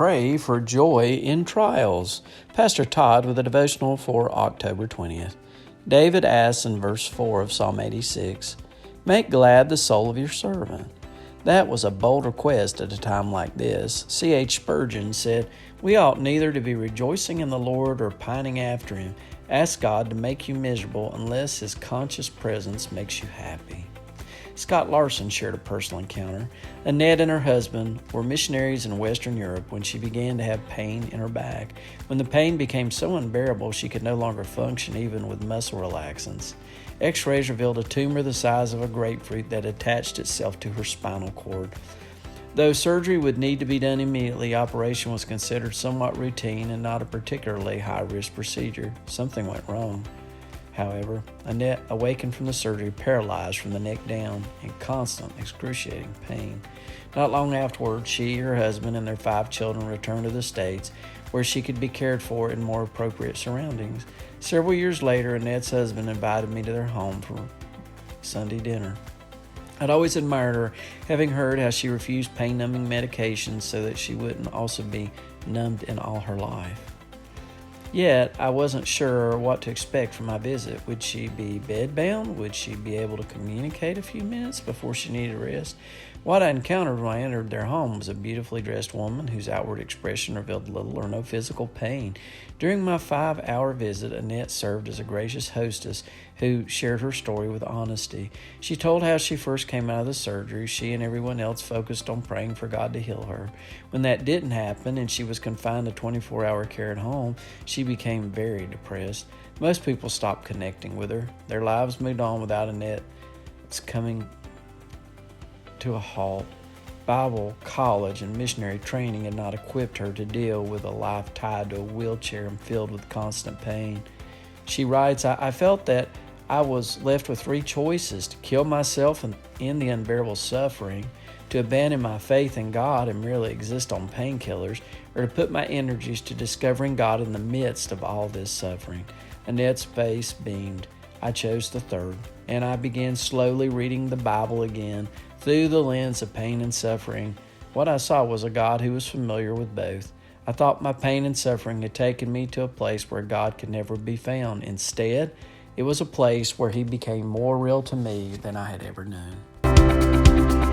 pray for joy in trials. Pastor Todd with a devotional for October 20th. David asks in verse 4 of Psalm 86, "Make glad the soul of your servant." That was a bold request at a time like this. C.H. Spurgeon said, "We ought neither to be rejoicing in the Lord or pining after Him. Ask God to make you miserable unless His conscious presence makes you happy." Scott Larson shared a personal encounter. Annette and her husband were missionaries in Western Europe when she began to have pain in her back. When the pain became so unbearable, she could no longer function even with muscle relaxants. X-rays revealed a tumor the size of a grapefruit that attached itself to her spinal cord. Though surgery would need to be done immediately, operation was considered somewhat routine and not a particularly high-risk procedure. Something went wrong. However, Annette awakened from the surgery paralyzed from the neck down in constant, excruciating pain. Not long afterward, she, her husband, and their 5 children returned to the States, where she could be cared for in more appropriate surroundings. Several years later, Annette's husband invited me to their home for Sunday dinner. I'd always admired her, having heard how she refused pain-numbing medications so that she wouldn't also be numbed in all her life. Yet, I wasn't sure what to expect from my visit. Would she be bedbound? Would she be able to communicate a few minutes before she needed rest? What I encountered when I entered their home was a beautifully dressed woman whose outward expression revealed little or no physical pain. During my 5-hour visit, Annette served as a gracious hostess who shared her story with honesty. She told how she first came out of the surgery. She and everyone else focused on praying for God to heal her. When that didn't happen and she was confined to 24-hour care at home, she became very depressed. Most people stopped connecting with her. Their lives moved on without Annette's coming to a halt. Bible, college, and missionary training had not equipped her to deal with a life tied to a wheelchair and filled with constant pain. She writes, I felt that I was left with 3 choices: to kill myself and end the unbearable suffering, to abandon my faith in God and merely exist on painkillers, or to put my energies to discovering God in the midst of all this suffering. Annette's face beamed. I chose the third, and I began slowly reading the Bible again through the lens of pain and suffering. What I saw was a God who was familiar with both. I thought my pain and suffering had taken me to a place where God could never be found. Instead, it was a place where He became more real to me than I had ever known.